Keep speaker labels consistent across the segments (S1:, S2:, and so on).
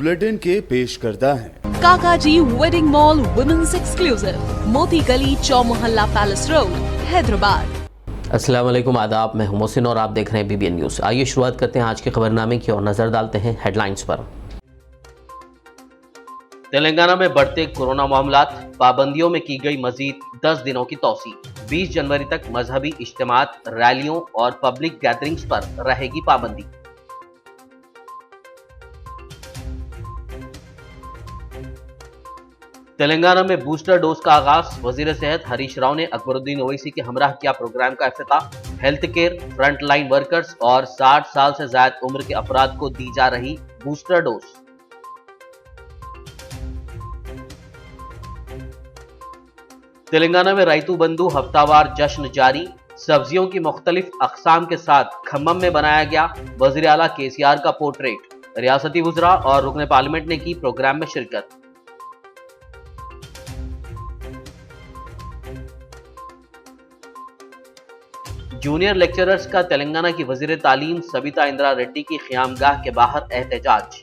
S1: Bulletin के पेश करता है
S2: काकाजी वेडिंग मॉल वुमेन्स एक्सक्लूसिव, मोती गली, चौमोहल्ला पैलेस रोड, हैदराबाद।
S3: अस्सलाम वालेकुम, आदाब। मैं हूं मोहसिन और आप देख रहे हैं BBN न्यूज़। आइए शुरुआत करते हैं आज के खबरनामे की और नजर डालते हैं हेडलाइंस पर।
S4: तेलंगाना में बढ़ते कोरोना मामलात, पाबंदियों में की गई मजीद 10 दिनों की तौसी। 20 जनवरी तक मजहबी इज्तिमात, रैलियों और पब्लिक गैदरिंग्स पर रहेगी पाबंदी। तेलंगाना में बूस्टर डोज का आगाज, वजीर सेहत हरीश राव ने अकबरुद्दीन ओवैसी के हमराह किया प्रोग्राम का इफ्तिताह। Health care, front line workers और 60 साल से ज्यादा उम्र के अफराद को दी जा रही बूस्टर डोज। तेलंगाना में राइतू बंधु हफ्तावार जश्न जारी, सब्जियों की मुख्तलिफ अकसाम के साथ खम्मम में बनाया गया वजीर आला KCR का पोर्ट्रेट। रियासती वुज़रा और रुकन पार्लियामेंट ने की प्रोग्राम में शिरकत। जूनियर लेक्चरर्स का तेलंगाना की वजीर तालीम सबिता इंदिरा रेड्डी की क़यामगाह के बाहर एहतजाज।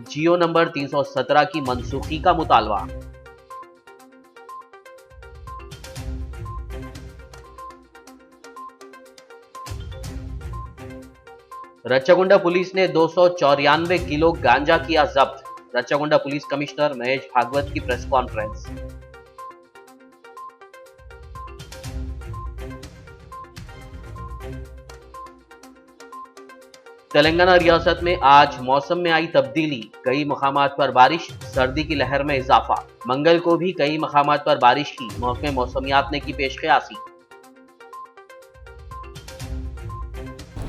S4: जियो नंबर 317 की मनसूखी का मुतालबा। रच्चागुंडा पुलिस ने 294 किलो गांजा किया जब्त। रच्चागुंडा पुलिस कमिश्नर महेश भागवत की प्रेस कॉन्फ्रेंस। तेलंगाना रियासत में आज मौसम में आई तब्दीली, कई मकामात पर बारिश, सर्दी की लहर में इजाफा। मंगल को भी कई मकामात पर बारिश की महकमे मौसमियात ने की पेशकयासी।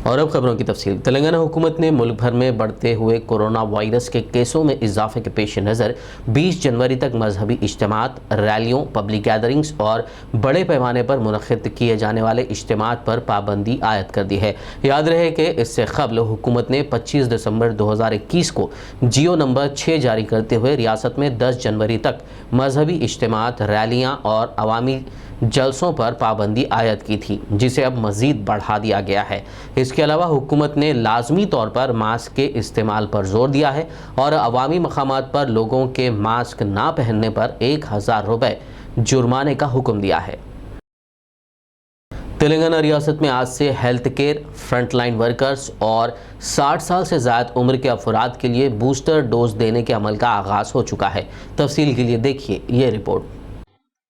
S3: और अब खबरों की तफसील। तेलंगाना हुकूमत ने मुल्क भर में बढ़ते हुए कोरोना वायरस के केसों में इजाफे के पेश नज़र 20 जनवरी तक मजहबी इज्तिमात, रैलियों, पब्लिक गैदरिंग्स और बड़े पैमाने पर मुनक़िद किए जाने वाले इज्तिमात पर पाबंदी आयद कर दी है। याद रहे कि इससे क़ब्ल हुकूमत ने 25 दिसंबर 2021 को जियो नंबर 6 जारी करते हुए रियासत में 10 जनवरी तक मजहबी इज्तिमात, रैलियाँ और अवामी जलसों पर पाबंदी आयद की थी, जिसे अब मज़ीद बढ़ा दिया गया है। इसके अलावा हुकूमत ने लाजमी तौर पर मास्क के इस्तेमाल पर जोर दिया है और अवामी मकामात पर लोगों के मास्क ना पहनने पर 1000 रुपये जुर्माने का हुक्म दिया है। तेलंगाना रियासत में आज से health care, front line workers और 60 साल से ज़्यादा उम्र के अफराद के लिए बूस्टर डोज देने के अमल का आगाज़ हो चुका है। तफसील के लिए देखिए ये रिपोर्ट।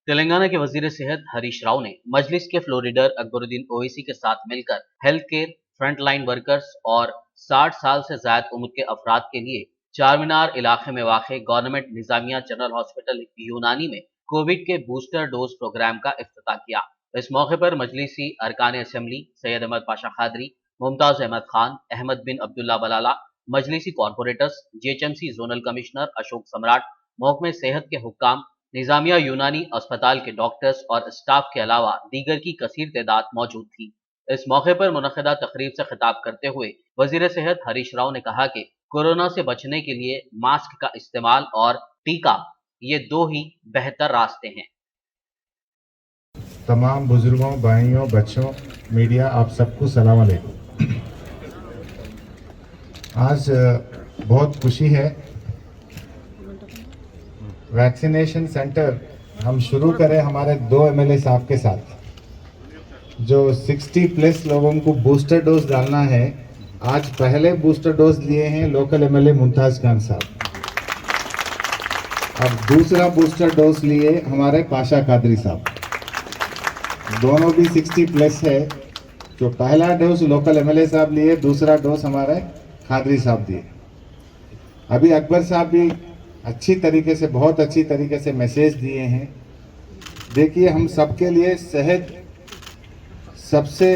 S4: तेलंगाना के वजीर सेहत हरीश राव ने मजलिस के फ्लोर लीडर अकबरुद्दीन ओवैसी के साथ मिलकर health care, front line workers और 60 साल से ज्यादा उम्र के अफराद के लिए चार मीनार इलाके में वाक़ गवर्नमेंट निजामिया जनरल हॉस्पिटल यूनानी में कोविड के बूस्टर डोज प्रोग्राम का इफ्तिताह किया। इस मौके पर मजलिसी अरकान असम्बली सैयद अहमद पाशा खादरी, मुमताज अहमद खान, अहमद बिन अब्दुल्ला बलाला, मजलिसी corporators, GHMC zonal commissioner Ashok Samrat, महकमे सेहत के हुक्काम, निजामिया यूनानी अस्पताल के डॉक्टर्स और स्टाफ के अलावा दीगर की कसीर तादाद मौजूद थी। इस मौके पर मुनक़िदा तकरीब से खिताब करते हुए वजीर सेहत हरीश राव ने कहा कि कोरोना से बचने के लिए मास्क का इस्तेमाल और टीका, ये दो ही बेहतर रास्ते हैं।
S5: तमाम बुजुर्गों, भाइयों, बच्चों, मीडिया, आप सबको सलाम अलैकुम। आज बहुत खुशी है, वैक्सीनेशन सेंटर हम शुरू करें हमारे 2 MLA साहब के साथ, जो 60 प्लस लोगों को बूस्टर डोज डालना है। आज पहले बूस्टर डोज लिए हैं लोकल MLA मुमताज खान साहब, अब दूसरा बूस्टर डोज लिए हमारे पाशा कादरी साहब। दोनों भी 60 प्लस है। जो पहला डोज लोकल MLA साहब लिए, दूसरा डोज हमारे खादरी साहब दिए। अभी अकबर साहब भी अच्छी तरीके से, बहुत अच्छी तरीके से मैसेज दिए हैं। देखिए, हम सबके लिए सेहत सबसे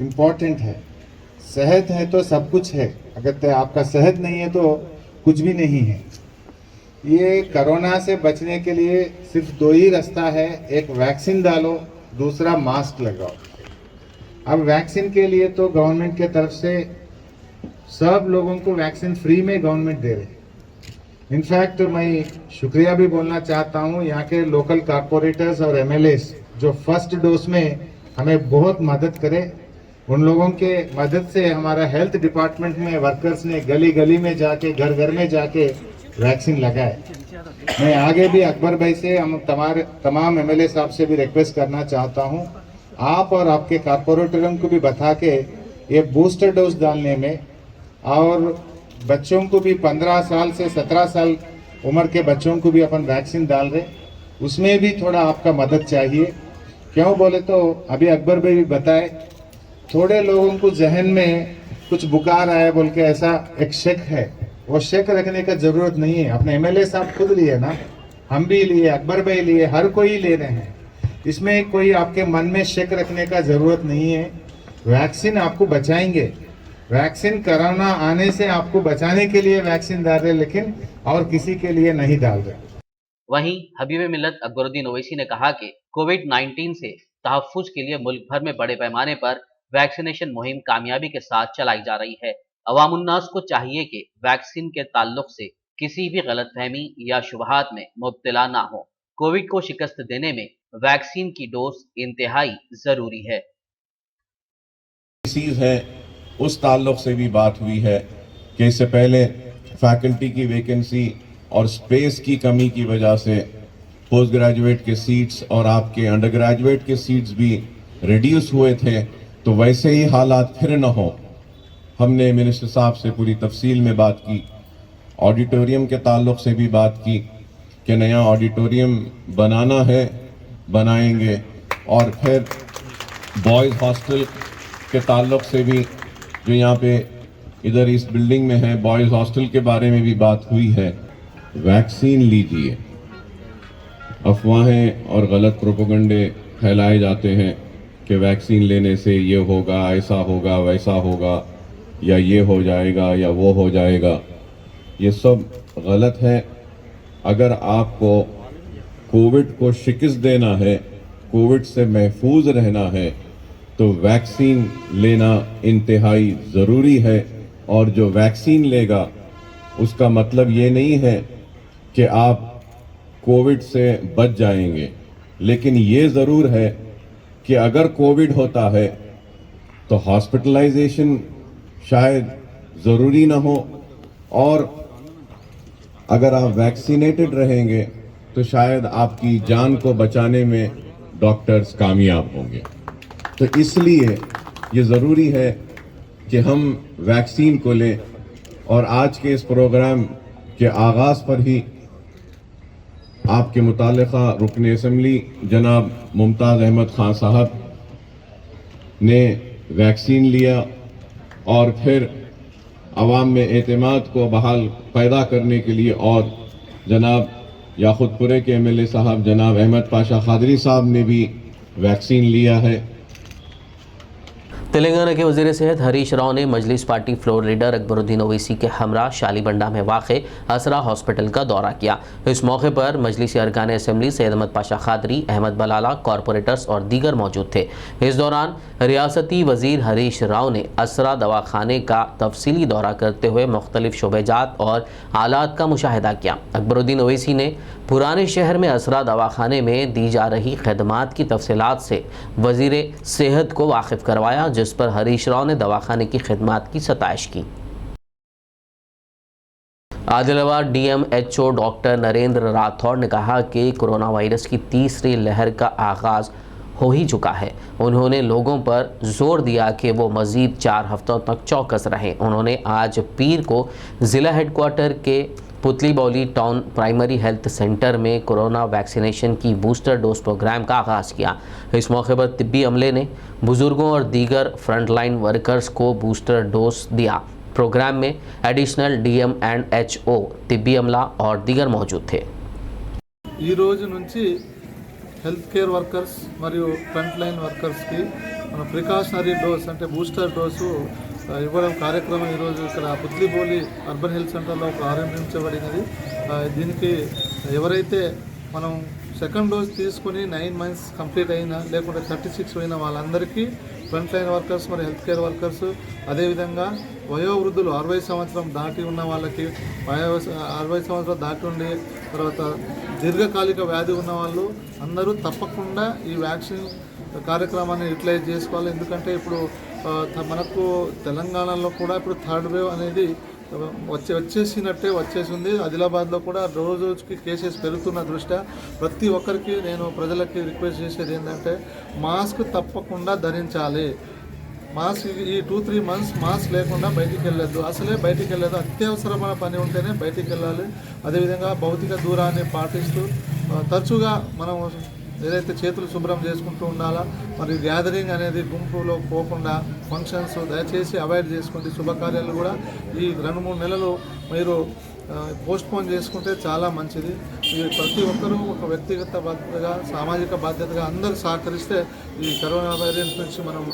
S5: इम्पोर्टेंट है। सेहत है तो सब कुछ है, अगर आपका सेहत नहीं है तो कुछ भी नहीं है। ये कोरोना से बचने के लिए सिर्फ 2 ही रास्ता है, एक वैक्सीन डालो, दूसरा मास्क लगाओ। अब वैक्सीन के लिए तो गवर्नमेंट के तरफ से सब लोगों को वैक्सीन फ्री में गवर्नमेंट दे रहे हैं। इनफैक्ट मैं शुक्रिया भी बोलना चाहता हूँ यहाँ के लोकल कॉरपोरेटर्स और MLAs जो फर्स्ट डोज में हमें बहुत मदद करे। उन लोगों के मदद से हमारा हेल्थ डिपार्टमेंट में वर्कर्स ने गली गली में जाके, घर घर में जाके वैक्सीन लगाए। मैं आगे भी अकबर भाई से हम तमाम एमएलए साहब से भी रिक्वेस्ट करना चाहता हूं, आप और आपके कॉर्पोरेटरों को भी बता के ये बूस्टर डोज डालने में, और बच्चों को भी 15 साल से 17 साल उम्र के बच्चों को भी अपन वैक्सीन डाल रहे, उसमें भी थोड़ा आपका मदद चाहिए। क्यों बोले तो अभी अकबर भाई भी बताए, थोड़े लोगों को जहन में कुछ बुखार आया बोल के ऐसा एक शक है, वो शक रखने का जरूरत नहीं है। अपने एमएलए साहब खुद लिए ना, हम भी लिए, अकबर भाई लिए, हर कोई ले रहे हैं, इसमें कोई आपके मन में शक रखने का जरूरत नहीं है। वैक्सीन आपको बचाएंगे, वैक्सीन कोरोना आने से आपको बचाने के लिए वैक्सीन डाल रहे, लेकिन और किसी के लिए नहीं डाल रहे।
S4: वहीं हबीब मिल्लत अकबरुद्दीन ओवैसी ने कहा कि कोविड-19 से तहफ्फुज के लिए मुल्क भर में बड़े पैमाने पर वैक्सीनेशन मुहिम कामयाबी के साथ चलाई जा रही है। अवामुन्नास को चाहिए कि वैक्सीन के ताल्लुक से किसी भी गलतफहमी या शुबहात में मुब्तला ना हो। कोविड को शिकस्त देने में वैक्सीन की डोज इंतहाई जरूरी है।
S6: चीज़ है, उस ताल्लुक से भी बात हुई है कि इससे पहले फैकल्टी की वैकेंसी और स्पेस की कमी की वजह से पोस्ट ग्रेजुएट के सीट्स और आपके अंडर ग्रेजुएट के सीट्स भी रिड्यूस हुए थे, तो वैसे ही हालात फिर न हो। हमने मिनिस्टर साहब से पूरी तफसील में बात की, ऑडिटोरियम के ताल्लुक से भी बात की कि नया ऑडिटोरियम बनाना है, बनाएंगे, और फिर बॉयज़ हॉस्टल के ताल्लुक से भी जो यहाँ पे इधर इस बिल्डिंग में है, बॉयज़ हॉस्टल के बारे में भी बात हुई है। वैक्सीन लीजिए। अफवाहें और गलत प्रोपेगेंडे फैलाए जाते हैं कि वैक्सीन लेने से ये होगा, ऐसा होगा, वैसा होगा, या ये हो जाएगा या वो हो जाएगा, ये सब गलत है। अगर आपको कोविड को शिकस्त देना है, कोविड से महफूज रहना है, तो वैक्सीन लेना इंतहाई ज़रूरी है। और जो वैक्सीन लेगा उसका मतलब ये नहीं है कि आप कोविड से बच जाएंगे, लेकिन ये ज़रूर है कि अगर कोविड होता है तो हॉस्पिटलाइजेशन शायद ज़रूरी ना हो, और अगर आप वैक्सीनेटेड रहेंगे तो शायद आपकी जान को बचाने में डॉक्टर्स कामयाब होंगे। तो इसलिए ये ज़रूरी है कि हम वैक्सीन को लें। और आज के इस प्रोग्राम के आगाज़ पर ही आपके मुतालिका रुकन असम्बली जनाब मुमताज़ अहमद खान साहब ने वैक्सीन लिया, और फिर आवाम में एतमाद को बहाल पैदा करने के लिए और जनाब याखुतपुरे के एमएलए साहब जनाब अहमद पाशा खादरी साहब ने भी वैक्सीन लिया है।
S3: तेलंगाना के वज़ीर सेहत हरीश राव ने Majlis party floor leader Akbaruddin Owaisi के हमरा शालीबंडा में वाक़े असरा हॉस्पिटल का दौरा किया। इस मौके पर मजलिस अरकान असम्बली सैयद अहमद पाशा खादरी, अहमद बलाला, कॉरपोरेटर्स और दीगर मौजूद थे। इस दौरान रियासती वज़ीर हरीश राव ने असरा दवाखाने का तफसीली दौरा करते हुए मुख्तलिफ शोबेजात और आलात का मुशाहिदा किया। अकबरुद्दीन ओवैसी ने पुराने शहर में असरा दवाखाने में दी जा रही खदमात की तफसीलात से वज़ीर सेहत को वाकिफ़ करवाया, जिस पर हरीश राव ने दवाखाने की खदमात की सताइश की। आदिलाबाद DMHO डॉक्टर नरेंद्र राठौड़ ने कहा कि कोरोना वायरस की तीसरी लहर का आगाज़ हो ही चुका है। उन्होंने लोगों पर जोर दिया कि वो मज़ीद 4 हफ्तों तक चौकस रहें। उन्होंने आज पीर को ज़िला हेडक्वार्टर के Putli Bowli town primary health centre में कोरोना वैक्सीनेशन की बूस्टर डोज प्रोग्राम का आगाज़ किया। इस मौके पर तिब्बी अमले ने बुज़ुर्गों और दीगर फ्रंटलाइन वर्कर्स को बूस्टर डोज दिया। प्रोग्राम में एडिशनल DMHO तिब्बी अमला और दीगर मौजूद थे।
S7: ఈ రోజు నుంచి హెల్త్ కేర్ వర్కర్స్ మరియు ఫ్రంట్ లైన్ వర్కర్స్కి మన ప్రికాషనరీ డోస్ అంటే బూస్టర్ డోసు ఇవ్వడం కార్యక్రమం ఈరోజు ఇక్కడ పుత్లిబోలి అర్బన్ హెల్త్ సెంటర్లో ప్రారంభించబడినది. దీనికి ఎవరైతే మనం సెకండ్ డోస్ తీసుకొని 9 మంత్స్ కంప్లీట్ అయినా లేకుంటే 36 అయిన వాళ్ళందరికీ ఫ్రంట్ లైన్ వర్కర్స్ మరియు హెల్త్ కేర్ వర్కర్స్, అదేవిధంగా వయోవృద్ధులు 60 సంవత్సరం దాటి ఉన్న వాళ్ళకి, 60 సంవత్సరాలు దాటి ఉండి తర్వాత దీర్ఘకాలిక వ్యాధి ఉన్న వాళ్ళు అందరూ తప్పకుండా ఈ వ్యాక్సిన్ కార్యక్రమాన్ని యూటిలైజ్ చేసుకోవాలి. ఎందుకంటే ఇప్పుడు మనకు తెలంగాణలో కూడా ఇప్పుడు థర్డ్ వేవ్ అనేది వచ్చేసింది. ఆదిలాబాద్లో కూడా రోజు రోజుకి కేసెస్ పెరుగుతున్న దృష్ట్యా ప్రతి ఒక్కరికి నేను ప్రజలకి రిక్వెస్ట్ చేసేది ఏంటంటే మాస్క్ తప్పకుండా ధరించాలి. మాస్క్ ఈ 2-3 మంత్స్ మాస్క్ లేకుండా బయటికి వెళ్ళొద్దు. అసలే బయటికి వెళ్ళదు, అత్యవసరమైన పని ఉంటేనే బయటికి వెళ్ళాలి. అదేవిధంగా భౌతిక దూరాన్ని పాటిస్తూ తరచుగా మనం ఏదైతే చేతులు శుభ్రం చేసుకుంటూ ఉండాలా. మరి గ్యాదరింగ్ అనేది గుంపులో పోకుండా ఫంక్షన్స్ దయచేసి అవాయిడ్ చేసుకోండి. శుభకార్యాలు కూడా ఈ 2-3 నెలలు మీరు పోస్ట్పోన్ చేసుకుంటే చాలా మంచిది. ప్రతి ఒక్కరూ ఒక వ్యక్తిగత బాధ్యతగా, సామాజిక బాధ్యతగా అందరూ సహకరిస్తే ఈ కరోనా వైరస్ నుంచి మనం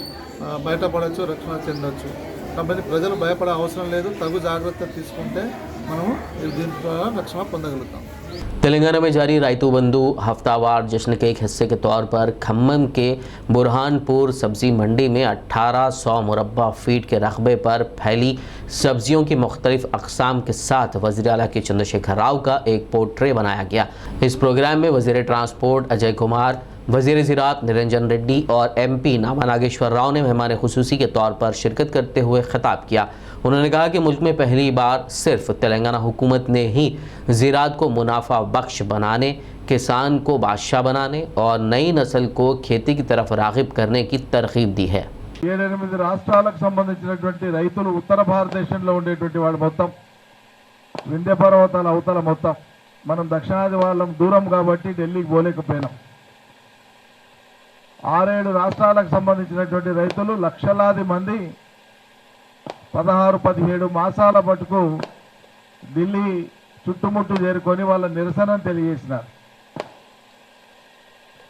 S7: బయటపడవచ్చు, రక్షణ చెందవచ్చు. కాబట్టి ప్రజలు భయపడే అవసరం లేదు. తగు జాగ్రత్త తీసుకుంటే మనము దీని ద్వారా రక్షణ పొందగలుగుతాం.
S3: तेलंगाना में जारी रायतू बंधु हफ्तावार जश्न के एक हिस्से के तौर पर खम्मम के बुरहानपुर सब्जी मंडी में 1800 मुरब्बा फीट के रकबे पर फैली सब्जियों की मुख्तलिफ अक़साम के साथ वज़ीर आला के चंद्रशेखर राव का एक पोर्ट्रे बनाया गया। इस प्रोग्राम में वज़ीर ट्रांसपोर्ट अजय कुमार, वज़ीर ज़राअत निरंजन रेड्डी और MP नामा नागेश्वर राव ने मेहमान खुसूसी के तौर पर शिरकत करते हुए ख़िताब किया। उन्होंने कहा कि मुल्क में पहली बार सिर्फ तेलंगाना हुकूमत ने ही ज़राअत को मुनाफा बख्श बनाने, किसान को बादशाह बनाने और नई नस्ल को खेती की तरफ राग़िब करने की तरगीब दी है।
S8: 7-8 రాష్ట్రాలకు సంబంధించినటువంటి రైతులు ఉత్తర భారతదేశంలో ఉండేటువంటి వాడు మొత్తం వింధ్య పర్వతాల అవతల మొత్తం మనం దక్షిణాది వాళ్ళం దూరం కాబట్టి ఢిల్లీకి పోలేకపోయినాం. 6-7 రాష్ట్రాలకు సంబంధించినటువంటి రైతులు లక్షలాది మంది 16-17 మాసాల పట్టుకు ఢిల్లీ చుట్టుముట్టు చేరుకొని వాళ్ళ నిరసనను తెలియజేసినారు.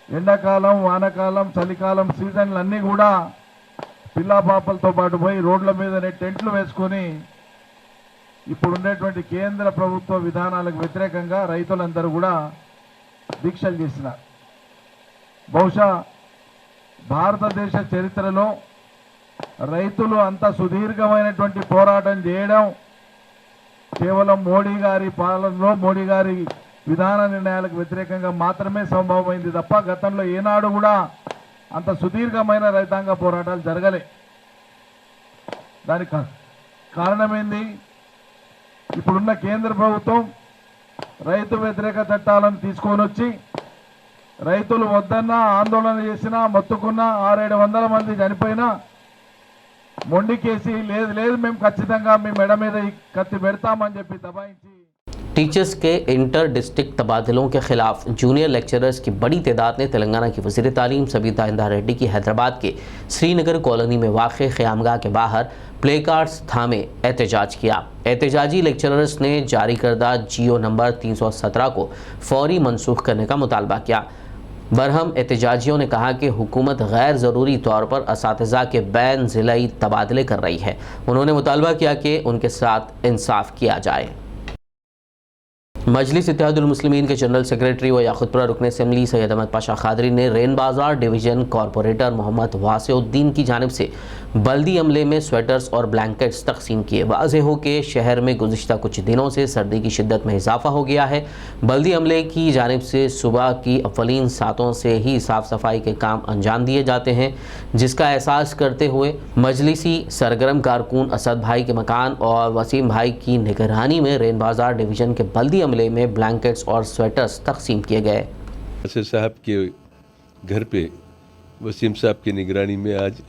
S8: ఎండాకాలం, వానకాలం, చలికాలం సీజన్లన్నీ కూడా పిల్లా పాపలతో పాటు పోయి రోడ్ల మీదనే టెంట్లు వేసుకొని ఇప్పుడున్నటువంటి కేంద్ర ప్రభుత్వ విధానాలకు వ్యతిరేకంగా రైతులందరూ కూడా దీక్షలు చేసినారు. బహుశా భారతదేశ చరిత్రలో రైతులు అంత సుదీర్ఘమైనటువంటి పోరాటం చేయడం కేవలం మోడీ గారి పాలనలో, మోడీ గారి విధాన నిర్ణయాలకు వ్యతిరేకంగా మాత్రమే సంభవమైంది తప్ప గతంలో ఏనాడు కూడా అంత సుదీర్ఘమైన రైతాంగ పోరాటాలు జరగలే. దానికి కారణమేంది? ఇప్పుడున్న కేంద్ర ప్రభుత్వం రైతు వ్యతిరేక చట్టాలను తీసుకొని వచ్చి రైతులు వద్దన్నా, ఆందోళన చేసినా, మొత్తుకున్నా 600-700 మంది చనిపోయినా మొండికేసి లేదు మేము ఖచ్చితంగా మీ మెడ మీద ఈ కత్తి పెడతామని చెప్పి దబాయించి
S3: टीचर्स के इंटर डिस्ट्रिक्ट तबादलों के खिलाफ जूनियर लेक्चरर्स की बड़ी तादाद ने तेलंगाना की वज़ीर तालीम सबिता इंदा रेड्डी की हैदराबाद के श्रीनगर कॉलोनी में वाक़ क़यामगाह के बाहर प्ले कार्ड्स थामे एहतजाज किया। एहतजाजी लेक्चरर्स ने जारी करदा GO नंबर 317 को फौरी मनसूख करने का मुतालबा किया। बरहम एहतजाजियों ने कहा कि हुकूमत गैर ज़रूरी तौर पर असातिज़ा के बैन ज़िलाई तबादले कर रही है। उन्होंने मुतालबा किया कि उनके साथ इंसाफ किया जाए। मजलिस इत्तेहादुल मुस्लिमीन के जनरल सेक्रेटरी व याकुतपुरा रुकन असम्बली सैयद अहमद पाशा खादरी ने रेन बाज़ार डिवीज़न कॉरपोरेटर मोहम्मद वासिउद्दीन की जानिब से बल्दी अमले में स्वेटर्स और ब्लैंकेट्स तकसीम किए। वाज़ेह हो कि शहर में गुज़िश्ता कुछ दिनों से सर्दी की शिद्दत में इजाफ़ा हो गया है। बल्दी अमले की जानिब से सुबह की अव्वलीन सातों से ही साफ़ सफाई के काम अंजाम दिए जाते हैं, जिसका एहसास करते हुए मजलिसी सरगर्म कारकुन असद भाई के मकान और वसीम भाई की निगरानी में रेन बाज़ार डिवीज़न के बल्दी अमले में ब्लैंकेट्स और स्वेटर्स तकसीम किए गए।
S9: असद साहब के घर पे वसीम साहब की निगरानी में आज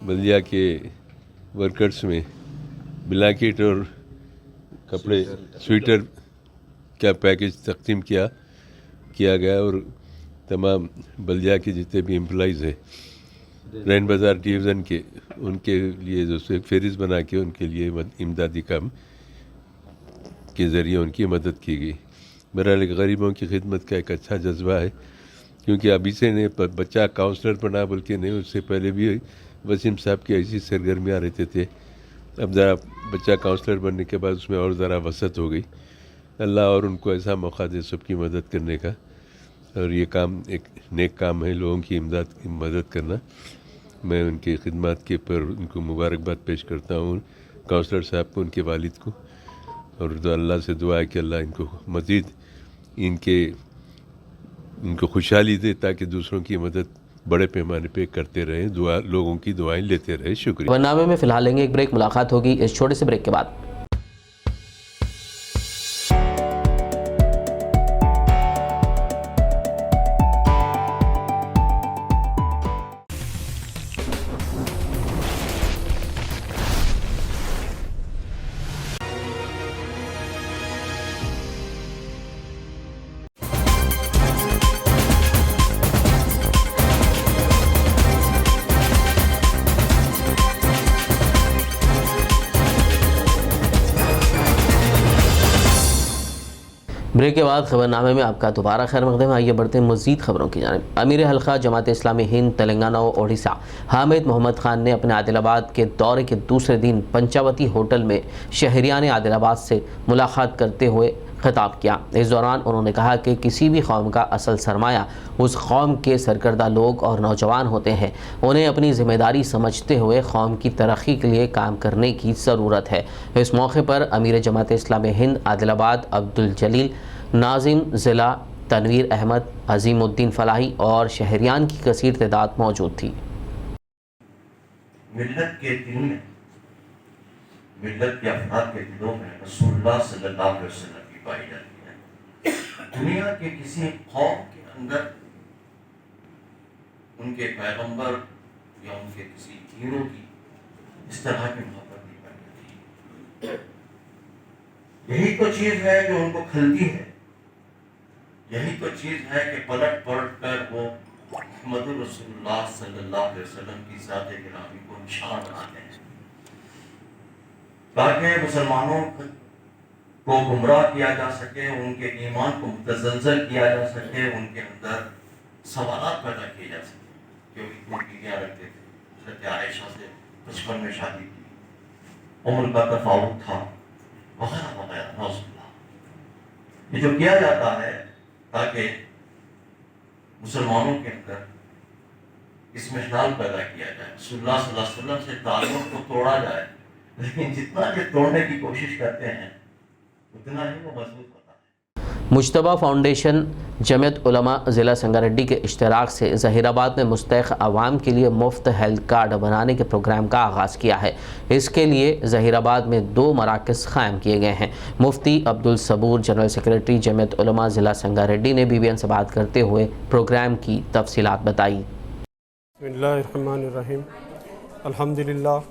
S9: बल्दिया के वर्कर्स में ब्लैंकेट और कपड़े स्वेटर का पैकेज तकसीम किया गया और तमाम बल्दिया के जितने भी एम्प्लॉइज़ हैं रैन बाज़ार डिवीज़न के, उनके लिए जो से फेरिस बना के उनके लिए इमदादी काम के ज़रिए उनकी मदद की गई। बहरहाल गरीबों की खिदमत का एक अच्छा जज्बा है, क्योंकि अभी से ने बच्चा काउंसलर बना बल्कि नहीं, उससे पहले भी वसीम साहब की ऐसी सरगर्मियाँ रहते थे। अब ज़रा बच्चा काउंसलर बनने के बाद उसमें और ज़रा वसत हो गई। अल्लाह और उनको ऐसा मौका दे सबकी मदद करने का, और ये काम एक नेक काम है, लोगों की मदद करना। मैं उनकी खिदमत के पर उनको मुबारकबाद पेश करता हूँ, काउंसलर साहब को, उनके वालिद को, और तो अल्लाह से दुआ है कि अल्लाह इनको मज़ीद इनको खुशहाली दे ताकि दूसरों की मदद बड़े पैमाने पे करते रहें, लोगों की दुआएं लेते रहें। शुक्रिया।
S3: वरनामे में फ़िलहाल लेंगे एक ब्रेक, मुलाकात होगी इस छोटे से ब्रेक के बाद। ब्रेक के बाद खबरनामे में आपका दोबारा खैर मकदम। आइए बढ़ते हैं मज़ीद खबरों की जानिब। अमीर हल्का जमात इस्लामी हिंद तेलंगाना और ओडिशा हामिद मोहम्मद खान ने अपने आदिलाबाद के दौरे के दूसरे दिन पंचावती होटल में शहरियान आदिलाबाद से मुलाकात करते हुए खिताब किया। इस दौरान उन्होंने कहा कि किसी भी कौम का असल सरमाया उस कौम के सरकर्दा लोग और नौजवान होते हैं। उन्हें अपनी ज़िम्मेदारी समझते हुए कौम की तरक्की के लिए काम करने की ज़रूरत है। इस मौके पर अमीर जमात इस्लामी हिंद आदिलाबाद अब्दुल जलील, नाजिम ज़िला तनवीर अहमद, अजीमुद्दीन फलाही और शहरियान की कसीर तादाद मौजूद थी।
S10: मिल्लत के दिल में, मिल्लत के अफराद के दिलों में रसूलुल्लाह सल्लल्लाहु अलैहि वसल्लम की पाई जाती है। दुनिया के किसी कौम के अंदर उनके पैगंबर या उनके किसी हीरो की इस तरह की मोहब्बत नहीं पाई जाती। यही तो चीज है जो उनको खलती है, यही तो चीज है कि पलट पलट कर वो मुहम्मद रसूलुल्लाह सल्लल्लाहु अलैहि वसल्लम की ज़ात गिरामी को निशान बनाते हैं, ताकि मुसलमानों को गुमराह किया जा सके, उनके ईमान को मुतज़लज़ल किया जा सके, उनके अंदर सवालात पैदा किए जा सके। क्यों इतनी बीवियाँ रखते थे? हज़रत आयशा से 55 में शादी की, उम्र का तफावुत था, वगैरह वगैरह। नौज़ुबिल्लाह, ये जो किया जाता है ताकि मुसलमानों के अंदर इसमें इख्लाल पैदा किया जाए, रसूलुल्लाह सल्लल्लाहु अलैहि वसल्लम से ताल्लुक़ को तोड़ा जाए। लेकिन जितना ये तोड़ने की कोशिश करते हैं उतना ही वो मजबूत होता है।
S3: मुज्तबा फाउंडेशन जमियत उलमा ज़िला संगारेड्डी के इश्तराक से ज़हीराबाद में मुस्तहिक़ आवाम के लिए मुफ्त हेल्थ कार्ड बनाने के प्रोग्राम का आगाज़ किया है। इसके लिए ज़हीराबाद में 2 मराकज़ क़ायम किए गए हैं। मुफ्ती अब्दुल सबूर जनरल सेक्रेटरी जमियत उलमा ज़िला संगारेड्डी ने BBN से बात करते हुए प्रोग्राम की तफसीलात बताई।
S11: बिस्मिल्लाहिर्रहमानिर्रहीम। अल्हम्दुलिल्लाह,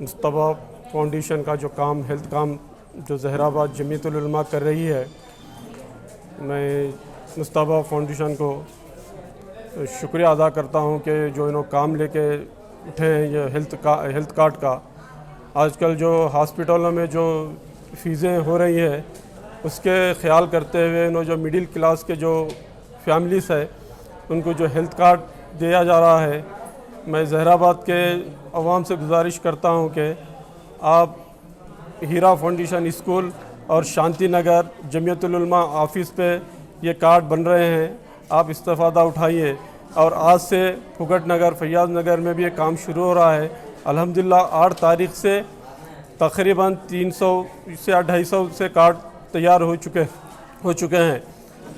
S11: मुस्तबा फाउंडेशन का जो काम, हेल्थ काम जो ज़हीराबाद जमीयतुल उलमा कर रही है, मैं मुस्तबा फाउंडेशन को शुक्रिया अदा करता हूँ कि जो इन्होंने काम लेके उठे हैं ये हेल्थ कार्ड का। आजकल जो हॉस्पिटलों में जो फ़ीसें हो रही है उसके ख्याल करते हुए इन्होंने जो मिडिल क्लास के जो फैमिलीज़ है उनको जो हेल्थ कार्ड दिया जा रहा है, मैं ज़हीराबाद के अवाम से गुजारिश करता हूँ कि आप हीरा फाउंडेशन स्कूल और शांति नगर जमियतुल उलमा ऑफिस पे ये कार्ड बन रहे हैं, आप इस्तेफ़ादा उठाइए। और आज से फुगट नगर, फैयाज़ नगर में भी ये काम शुरू हो रहा है। अल्हम्दुलिल्लाह 8 तारीख़ से तकरीबन 300 से 250 से कार्ड तैयार हो चुके हैं।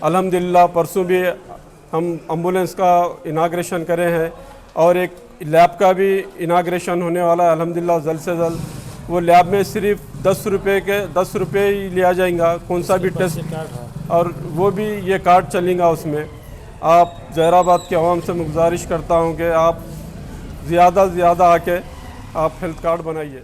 S11: अल्हम्दुलिल्लाह परसों भी हम एम्बुलेंस का इनाग्रेशन करे हैं और एक लैब का भी इनाग्रेशन होने वाला है। अल्हम्दुलिल्लाह जल्द से जल्द वो लैब में सिर्फ 10 रुपये ही लिया जाएगा, कौन सा भी टेस्ट, और वो भी ये कार्ड चलेगा उसमें। आप ज़हीराबाद के अवाम से गुजारिश करता हूँ कि आप ज़्यादा से ज़्यादा आके आप हेल्थ कार्ड बनाइए।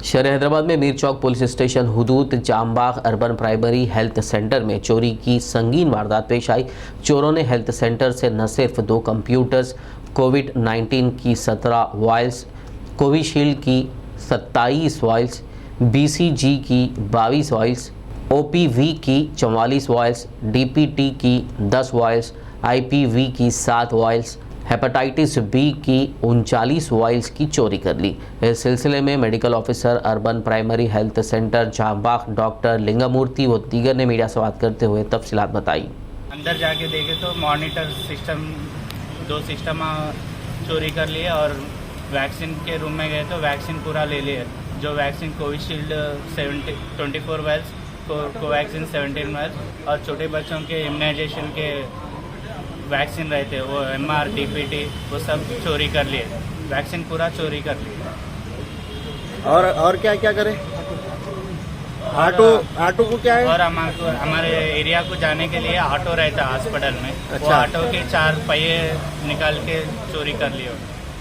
S3: शहर हैदराबाद में मीर चौक पुलिस स्टेशन हुदूद Jambagh urban primary health centre में चोरी की संगीन वारदात पेश आई। चोरों ने हेल्थ सेंटर से न सिर्फ 2 कंप्यूटर्स, कोविड-19 की 17 वायल्स, कोविशील्ड की 27 वायल्स, BCG की 22 वायल्स, OPV की 44 वायल्स, DPT की 10 वायल्स, IPV की 7 वायल्स, हेपेटाइटिस B की 39 वायल्स की चोरी कर ली। इस सिलसिले में medical officer urban primary health centre Jambagh doctor Lingamurthy व दीगर ने मीडिया से बात करते हुए तफसीलात बताई।
S12: अंदर जाके देखे तो मॉनिटर सिस्टम, 2 सिस्टम चोरी कर लिए और वैक्सीन के रूम में गए तो वैक्सीन पूरा ले लिए। जो vaccine Covishield 24 vials, Covaxin 17 vials और छोटे बच्चों के इम्यूनाइजेशन के वैक्सीन रहते वो MR, DPT वो सब चोरी कर लिए। वैक्सीन पूरा चोरी कर लिए।
S13: और क्या क्या करें? ऑटो को क्या है?
S12: और हमारे एरिया को जाने के लिए ऑटो रहता हॉस्पिटल में।
S13: अच्छा।
S12: वो ऑटो के 4 पहिए निकाल के चोरी कर लिए।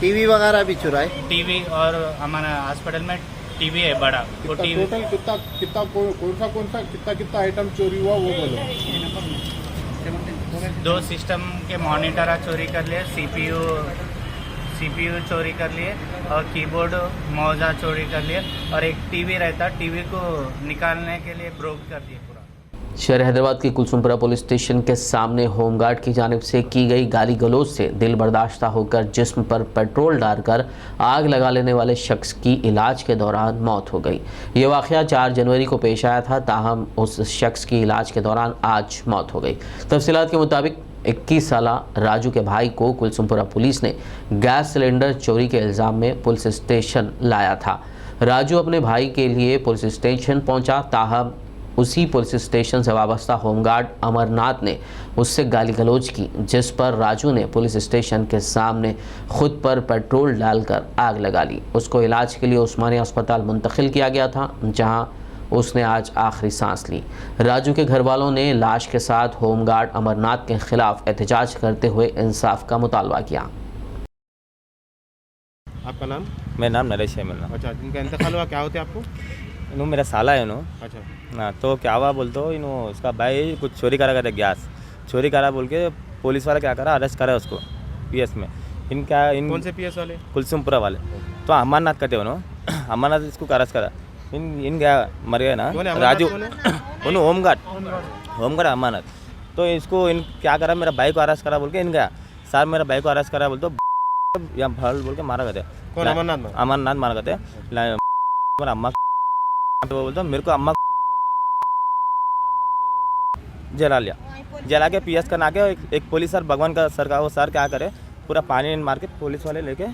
S13: टीवी वगैरह भी चुराए?
S12: टीवी, और हमारा हॉस्पिटल में टीवी है बड़ा, वो टीवी।
S13: टोटल कितना आइटम चोरी हुआ वो बोलो।
S12: 2 सिस्टम के मॉनिटर चोरी कर लिए, CPU चोरी कर लिए और कीबोर्ड मौजा चोरी कर लिए और एक टीवी रहता, टीवी को निकालने के लिए ब्रोक कर दिए पूरा।
S3: शहर हैदराबाद के कुलसुमपुरा पुलिस स्टेशन के सामने होमगार्ड की जानिब से की गई गाली गलौज से दिल बर्दाश्त होकर जिस्म पर पेट्रोल डालकर आग लगा लेने वाले शख्स की इलाज के दौरान मौत हो गई। ये वाक़या 4 जनवरी को पेश आया था, ताहम उस शख्स की इलाज के दौरान आज मौत हो गई। तफसीलात के मुताबिक 21 साला राजू के भाई को कुलसुमपुरा पुलिस ने गैस सिलेंडर चोरी के इल्ज़ाम में पुलिस स्टेशन लाया था। राजू अपने भाई के लिए पुलिस स्टेशन पहुंचा, ताहम उसी पुलिस स्टेशन से वाबस्ता होमगार्ड अमरनाथ ने उससे गाली गलौज की, जिस पर राजू ने पुलिस स्टेशन के सामने खुद पर पेट्रोल डालकर आग लगा ली। उसको इलाज के लिए उस्मानिया अस्पताल मुंतकिल किया गया था, जहां उसने आज आखिरी सांस ली। राजू के घर वालों ने लाश के साथ होमगार्ड अमरनाथ के खिलाफ एहतजाज करते हुए इंसाफ का मुतालबा किया।
S14: आपका नाम?
S15: मेरा नाम नरेश है। मेरा
S14: अच्छा, जिनका इंतकाल हुआ क्या होते आपको?
S15: इन्हों मेरा साला है इन्हों।
S14: अच्छा
S15: हाँ, तो क्या हुआ बोलते हो, इन्हों उसका भाई कुछ चोरी करा करते, गैस चोरी करा बोल के पुलिस वाला क्या करा, अरेस्ट करा उसको पीएस में।
S14: कौन से पीएस वाले?
S15: कुलसुमपुरा वाले। तो अमरनाथ कहते हो उन्होंने, अमरनाथ इसको अरेस्ट करा। इन गया मर गया ना राजू, उन्होंने होमगार्ड अमरनाथ। तो इसको इन क्या करा, मेरा भाई को अरेस्ट करा बोल के इन गया, सर मेरा भाई को अरेस्ट करा बोल तो या भल बोल के मारा करते।
S14: कौन?
S15: अमरनाथ मारा करते। मेरा अम्मा तो बोलता मेरे को अम्मा जला लिया, जला के पीएस करना के एक पुलिस सर भगवान का सर का वो सर क्या करे, पूरा पानी मार के पुलिस वाले लेके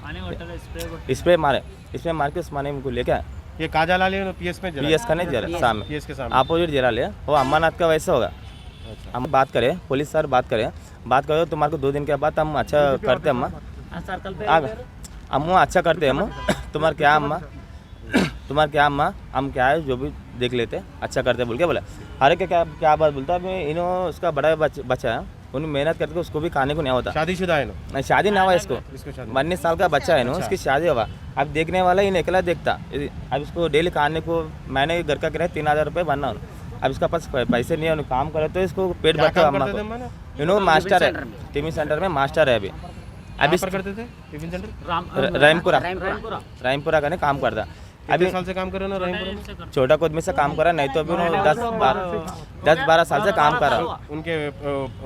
S15: स्प्रे मारे, स्प्रे मार के उस पानी को लेके आए।
S14: ये कहाँ जला लिया? पीएस में जला?
S15: पीएस का नहीं जला, सामने
S14: पीएस के सामने
S15: अपोजिट जला लिया। वो अम्मानाथ का वैसे होगा। हम बात करें, पुलिस सर बात करें तुम्हारे को 2 दिन के बाद हम अच्छा करते अम्मा, अम्मा अच्छा करते हम, तुम्हारे क्या अम्मा, तुम्हारे क्या अम्मा, हम क्या है जो भी देख लेते अच्छा करते बोल के बोला। अरे क्या बात बोलता है, इन्हों उसका बड़ा बच्चा है, उन्हें मेहनत करके उसको भी खाने को नहीं होता।
S14: शादीशुदा है?
S15: नहीं शादी ना हुआ इसको 19 साल का बच्चा है ना, उसकी शादी हुआ। अब देखने वाला ही अकेला देखता। अब इसको डेली खाने को मैंने घर का किराया 3000 रुपये भरना। अब इसका पास पैसे नहीं है, उन्हें काम करे तो इसको पेट भरता। अम्मा को इन्हों मास्टर है, टिफिन सेंटर में मास्टर है। अभी
S14: करते थे टिफिन सेंटर?
S15: रामपुरा का काम करता।
S14: अभी साल से काम कर रहे हो?
S15: छोटा कोदमी से काम करा, नहीं तो अभी 10-12 साल से काम कर रहा।
S14: उनके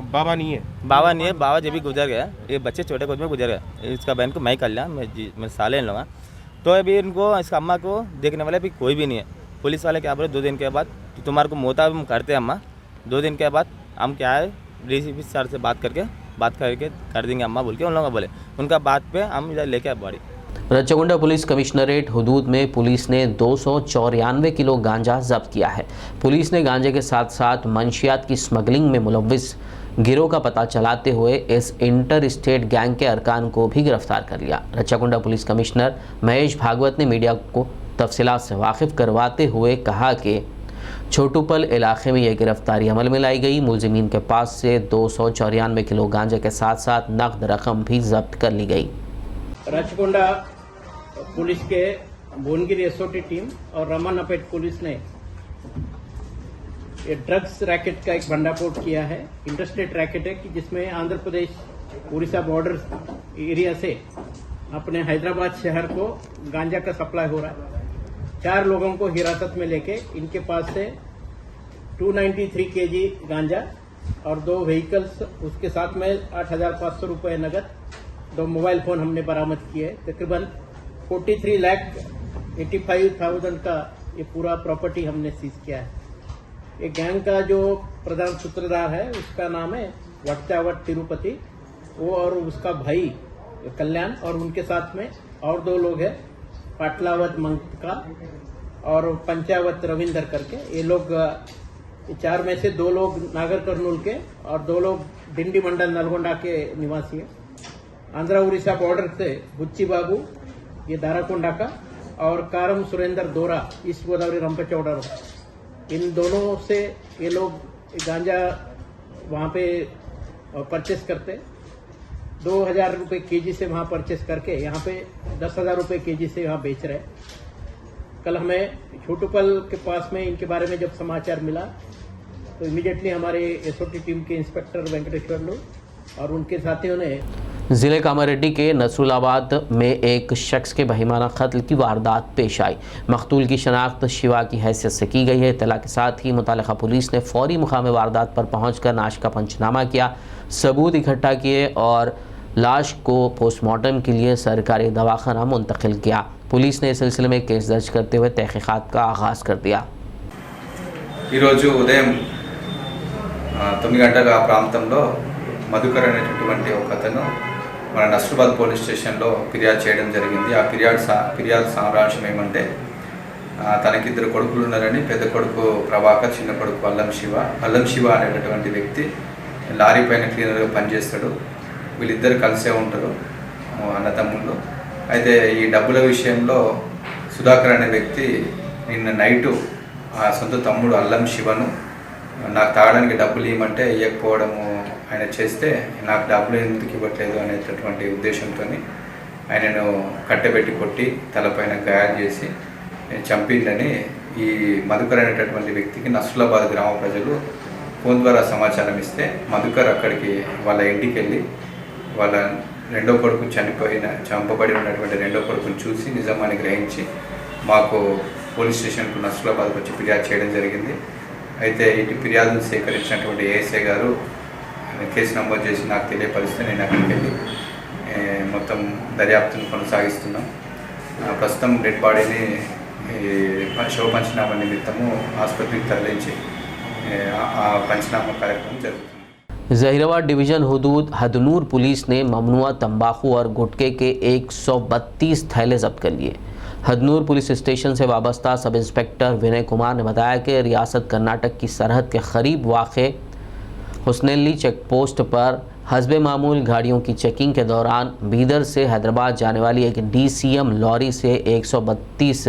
S14: बाबा नहीं है?
S15: बाबा नहीं है, बाबा जब भी गुजर गया, ये बच्चे छोटे कोदमी में गुजर गया। इसका बहन को मैं कर लिया, मैं साले लूँगा। तो अभी इनको इसका अम्मा को देखने वाले अभी कोई भी नहीं है। पुलिस वाले क्या बोले, 2 दिन के बाद तुम्हारे को मोता हम करते हैं अम्मा, 2 दिन के बाद हम क्या है डीसीपी सर से बात करके कर देंगे अम्मा बोल के उन लोगों बोले। उनका बात पे हम इधर लेके बढ़ी।
S3: रच्चाकुंडा पुलिस कमिश्नरेट हुदूद में पुलिस ने 294 किलो गांजा जब्त किया है। पुलिस ने गांजे के साथ साथ मंशियात की स्मगलिंग में मुलव्विस गिरोह का पता चलाते हुए इस इंटर स्टेट गैंग के अरकान को भी गिरफ्तार कर लिया। रच्चाकुंडा पुलिस कमिश्नर महेश भागवत ने मीडिया को तफसीलात से वाकिफ करवाते हुए कहा कि छोटूपल इलाके में यह गिरफ्तारी अमल में लाई गई। मुलजिमीन के पास से 294 किलो गांजे के साथ साथ नकद रकम भी जब्त कर ली गई।
S16: रच्चाकुंडा पुलिस के भुवनगिरी एसओटी टीम और रमनपेट पुलिस ने ये ड्रग्स रैकेट का एक भंडाफोड़ किया है। इंटरस्टेट रैकेट है कि जिसमें आंध्र प्रदेश उड़ीसा बॉर्डर एरिया से अपने हैदराबाद शहर को गांजा का सप्लाई हो रहा है। 4 लोगों को हिरासत में लेके इनके पास से 293 केजी गांजा और 2 व्हीकल्स, उसके साथ में 8,500 रुपए नगद, 2 मोबाइल फोन हमने बरामद किए। तकरीबन 43,85,000 का ये पूरा प्रॉपर्टी हमने सीज किया है। ये गैंग का जो प्रधान सूत्रधार है उसका नाम है वट्टावट तिरुपति, वो और उसका भाई कल्याण, और उनके साथ में और 2 लोग हैं, पाटलावत मंगका और पंचावत रविंदर करके। ये लोग 4 में से 2 लोग नागर कर्नूल के और 2 लोग डिंडी मंडल नलगोंडा के निवासी हैं। आंध्र उड़ीसा बॉर्डर से बुच्ची बाबू ये दाराकोंडा का और कारम सुरेंद्र दोरा ईस्ट गोदावरी रंपचौड़ा, इन दोनों से ये लोग गांजा वहाँ पे परचेस करते। 2,000 रुपये केजी से वहाँ परचेस करके यहाँ पे 10,000 रुपये केजी से यहाँ बेच रहे। कल हमें छोटूपल के पास में इनके बारे में जब समाचार मिला तो इमीडिएटली हमारे एसओटी टीम के इंस्पेक्टर वेंकटेश्वर लोग और उनके साथियों ने
S3: ज़िले कामारेड्डी के नसरुलाबाद में एक शख्स के बहिमाना कत्ल की वारदात पेश आई। मकतूल की शनाख्त शिवा की हैसियत से की गई है। इत्तला के साथ ही मुतालिका पुलिस ने फौरी मुकाम वारदात पर पहुंचकर लाश का पंचनामा किया, सबूत इकट्ठा किए और लाश को पोस्टमार्टम के लिए सरकारी दवाखाना मुंतकिल किया। पुलिस ने इस सिलसिले में केस दर्ज करते हुए तहकीकात का आगाज़ कर दिया।
S17: उदయం 9 గంటల ప్రాంతంలో మధుకర్ అనేటటువంటి ఒక అతను మన నస్రుబాద్ పోలీస్ స్టేషన్లో ఫిర్యాదు చేయడం జరిగింది. ఆ ఫిర్యాదు సారాంశం ఏమంటే తనకి 2 కొడుకులు ఉన్నారని, పెద్ద కొడుకు ప్రభాకర్, చిన్న కొడుకు అల్లం శివ అనేటటువంటి వ్యక్తి లారీ పైన క్లీనర్గా పనిచేస్తాడు. వీళ్ళిద్దరు కలిసే ఉంటారు, అన్నతమ్ముళ్ళు. అయితే ఈ డబ్బుల విషయంలో సుధాకర్ అనే వ్యక్తి నిన్న నైటు ఆ సొంత తమ్ముడు అల్లం శివను నాకు తాగడానికి డబ్బులు ఇవ్వమంటే ఇవ్వకపోవడము ఆయన చేస్తే, నాకు డబ్బులు ఎందుకు ఇవ్వట్లేదు అనేటటువంటి ఉద్దేశంతో ఆయనను కట్టెబెట్టి కొట్టి తలపైన గాయాలు చేసి చంపిందని ఈ మధుకర్ అనేటటువంటి వ్యక్తికి నస్రులాబాద్ గ్రామ ప్రజలు ఫోన్ ద్వారా సమాచారం ఇస్తే మధుకర్ అక్కడికి వాళ్ళ ఇంటికి వెళ్ళి వాళ్ళ రెండో కొడుకు చంపబడి ఉన్నటువంటి రెండో కొడుకుని చూసి నిజాన్ని గ్రహించి మాకు పోలీస్ స్టేషన్కు నస్రులాబాద్కి వచ్చి ఫిర్యాదు చేయడం జరిగింది. అయితే ఇటు ఫిర్యాదును సేకరించినటువంటి ఏఎస్ఐ గారు కేసు నమోదు చేసి నాకు తెలియపరిస్తే నేను అక్కడికి వెళ్ళి మొత్తం దర్యాప్తును కొనసాగిస్తున్నాం. ప్రస్తుతం డెడ్ బాడీని శవ పంచనామా నిమిత్తము ఆసుపత్రికి తరలించి ఆ పంచనామా కార్యక్రమం జరుగుతుంది.
S3: ज़हीराबाद डिवीज़न हदूद हदनूर पुलिस ने ममनुआ तंबाकू और गुटखे के 132 थैले जब्त कर लिए। हदनूर पुलिस स्टेशन से वाबस्ता सब इंस्पेक्टर विनय कुमार ने बताया कि रियासत कर्नाटक की सरहद के करीब वाक़े हुस्नेली चेक पोस्ट पर हस्बे मामूल गाड़ियों की चेकिंग के दौरान बीदर से हैदराबाद जाने वाली एक DCM लॉरी से 132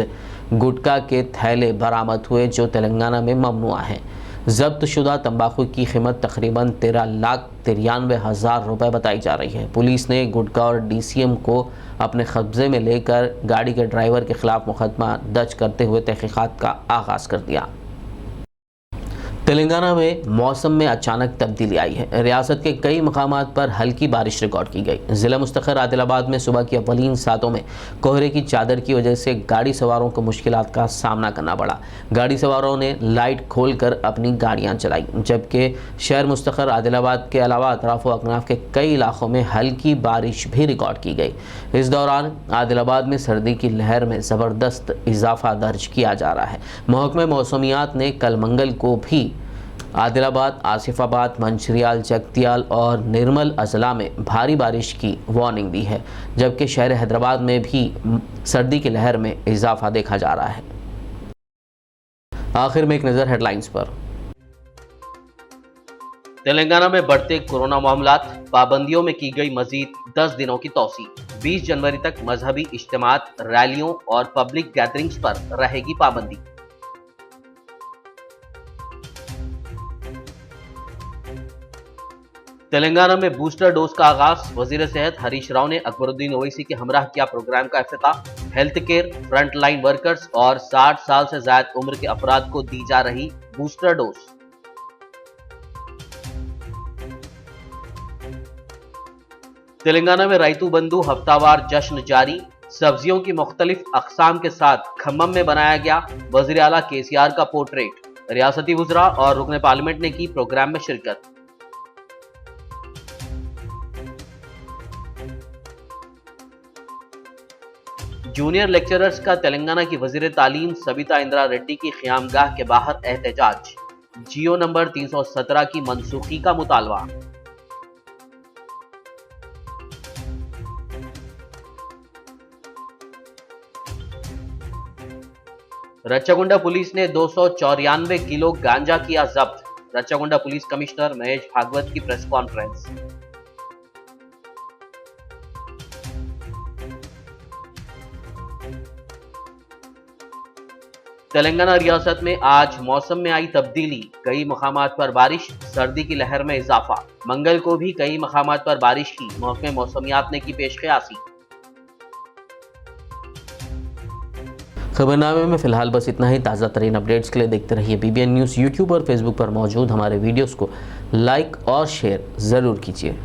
S3: गुटखा के थैले बरामद हुए जो तेलंगाना में ममनुआ हैं। जब्त शुदा तंबाकू की कीमत तकरीबन 13,93,000 रुपये बताई जा रही है। पुलिस ने गुटखा और DCM को अपने कब्जे में लेकर गाड़ी के ड्राइवर के खिलाफ मुकदमा दर्ज करते हुए तहकीकात का आगाज़ कर दिया। तेलंगाना में मौसम में अचानक तब्दीली आई है। रियासत के कई मकामात पर हल्की बारिश रिकॉर्ड की गई। ज़िला मुस्तक़र आदिलाबाद में सुबह की अव्वलीन सातों में कोहरे की चादर की वजह से गाड़ी सवारों को मुश्किलात का सामना करना पड़ा। गाड़ी सवारों ने लाइट खोलकर अपनी गाड़ियां चलाई, जबकि शहर मुस्तक़र आदिलाबाद के अलावा अतराफ व अकनाफ के कई इलाकों में हल्की बारिश भी रिकॉर्ड की गई। इस दौरान आदिलाबाद में सर्दी की लहर में ज़बरदस्त इजाफा दर्ज किया जा रहा है। महकमे मौसमियात ने कल मंगल को भी आदिलाबाद, आसिफाबाद, मंचिरियाल, जगतियाल और निर्मल अजला में भारी बारिश की वार्निंग दी है, जबकि शहर हैदराबाद में भी सर्दी की लहर में इजाफा देखा जा रहा है। आखिर में एक नज़र हेडलाइंस पर।
S4: तेलंगाना में बढ़ते कोरोना मामलात, पाबंदियों में की गई मजीद 10 दिनों की तौसी। 20 जनवरी तक मजहबी इज्तिमात, रैलियों और पब्लिक गैदरिंग्स पर रहेगी पाबंदी। तेलंगाना में बूस्टर डोज का आगाज। वजीर सेहत हरीश राव ने अकबरुद्दीन ओवैसी के हमराह किया प्रोग्राम का इफ्तिताह। Health care, front line workers और 60 साल से ज्यादा उम्र के अफराद को दी जा रही बूस्टर डोज। तेलंगाना में रैतु बंधु हफ्तावार जश्न जारी। सब्जियों की मुख्तलिफ अकसाम के साथ खम्मम में बनाया गया वजीर आला KCR का पोर्ट्रेट। रियासती वुज़रा और रुकन पार्लियामेंट ने की प्रोग्राम में शिरकत। जूनियर लेक्चरर्स का तेलंगाना की वजीर तालीम सबिता इंदिरा रेड्डी की क़यामगाह के बाहर एहतजाज। जियो नंबर 317 की मनसूखी का मुतालबा। रच्चागुंडा पुलिस ने 294 किलो गांजा किया जब्त। रच्चागुंडा पुलिस कमिश्नर महेश भागवत की प्रेस कॉन्फ्रेंस। तेलंगाना रियासत में आज मौसम में आई तब्दीली। कई मकामात पर बारिश, सर्दी की लहर में इजाफा। मंगल को भी कई मकामात पर बारिश की महकमे मौसमियात ने की पेशकयासी।
S3: खबरनामे में फिलहाल बस इतना ही। ताज़ा तरीन अपडेट्स के लिए देखते रहिए BBN न्यूज़। यूट्यूब और फेसबुक पर मौजूद हमारे वीडियोस को लाइक और शेयर ज़रूर कीजिए।